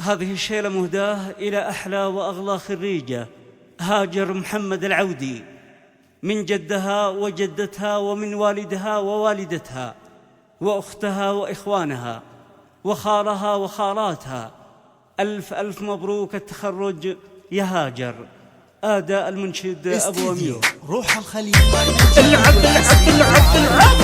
هذه الشيلة مهداة إلى أحلى وأغلى خريجة هاجر محمد العودي، من جدها وجدتها ومن والدها ووالدتها وأختها وإخوانها وخالها وخالاتها. ألف ألف مبروك التخرج يا هاجر. آداء المنشد أبو أمير. روح الخليج. العب العب العب العب.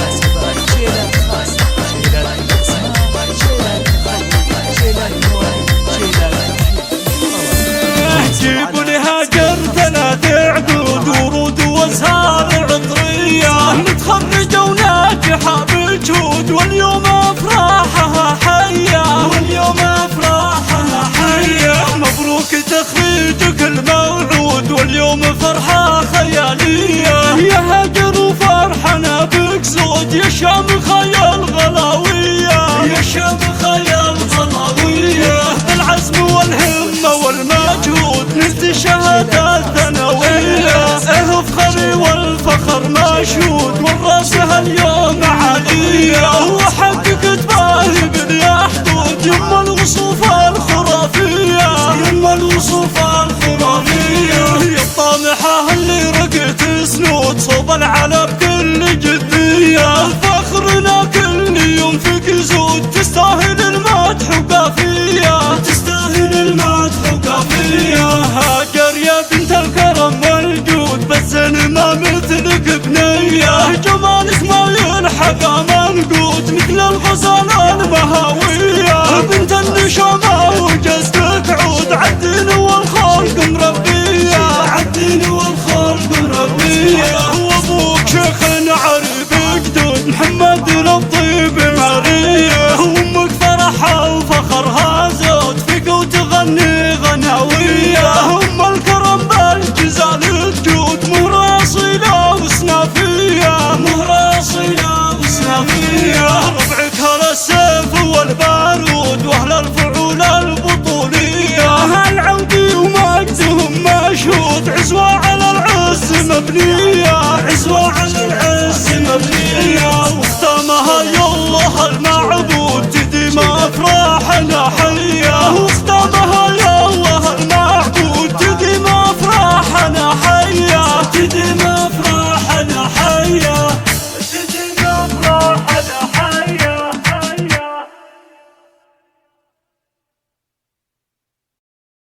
جيبوا لي هاجر 3 عقود ورود وازهار عطرية، متخرجة وناجحة بالجهود واليوم افراحها حية، واليوم افراحها حية. مبروك تخريجك الموعود واليوم فرحة خيالية يا هاجر، وفرحنا بك زود يا شام خيال غلاوية، يا شام خيال غلاوية. بالعزم والهمة والمجهود نلت شهادات ثانوية، افخري والفخر مشهود والراسها اليوم عالية، وحقك تباهي بلا حدود يما الوصوف الخرافية، يما الوصوف الخرافية. يا الطامحة اللي رقت سنود صوب العلا بكل جدية، فخرنا كل يوم فيك يزود، تستاهل المدح وقافية، تستاهل المدح وقافية. هاجر يا بنت الكرم والجود، بس انا ما مثلك بنية، جمالك ما يلحق منقود مثل الغزالة المهاوية. بنت النشامة وجزتك عود عالدين والخلق مربية، عالدين والخلق مربية. وابوك شيخ عربي جدود محمد للطيب عريه، وامك فرحها وفخرها زود فيك وتغني غناوية. ام الكرم بالجزال تجود مهرة اصيلة وسنافية، مهرة اصيلة وسنافية. ربعك هلا السيف والبارود واهل الفعول البطولية، العودي ومجدهم مشهود، عزوة على العز مبنية، عزوة على العز مبنية. واختامها يالله المعبود تديم افراحنا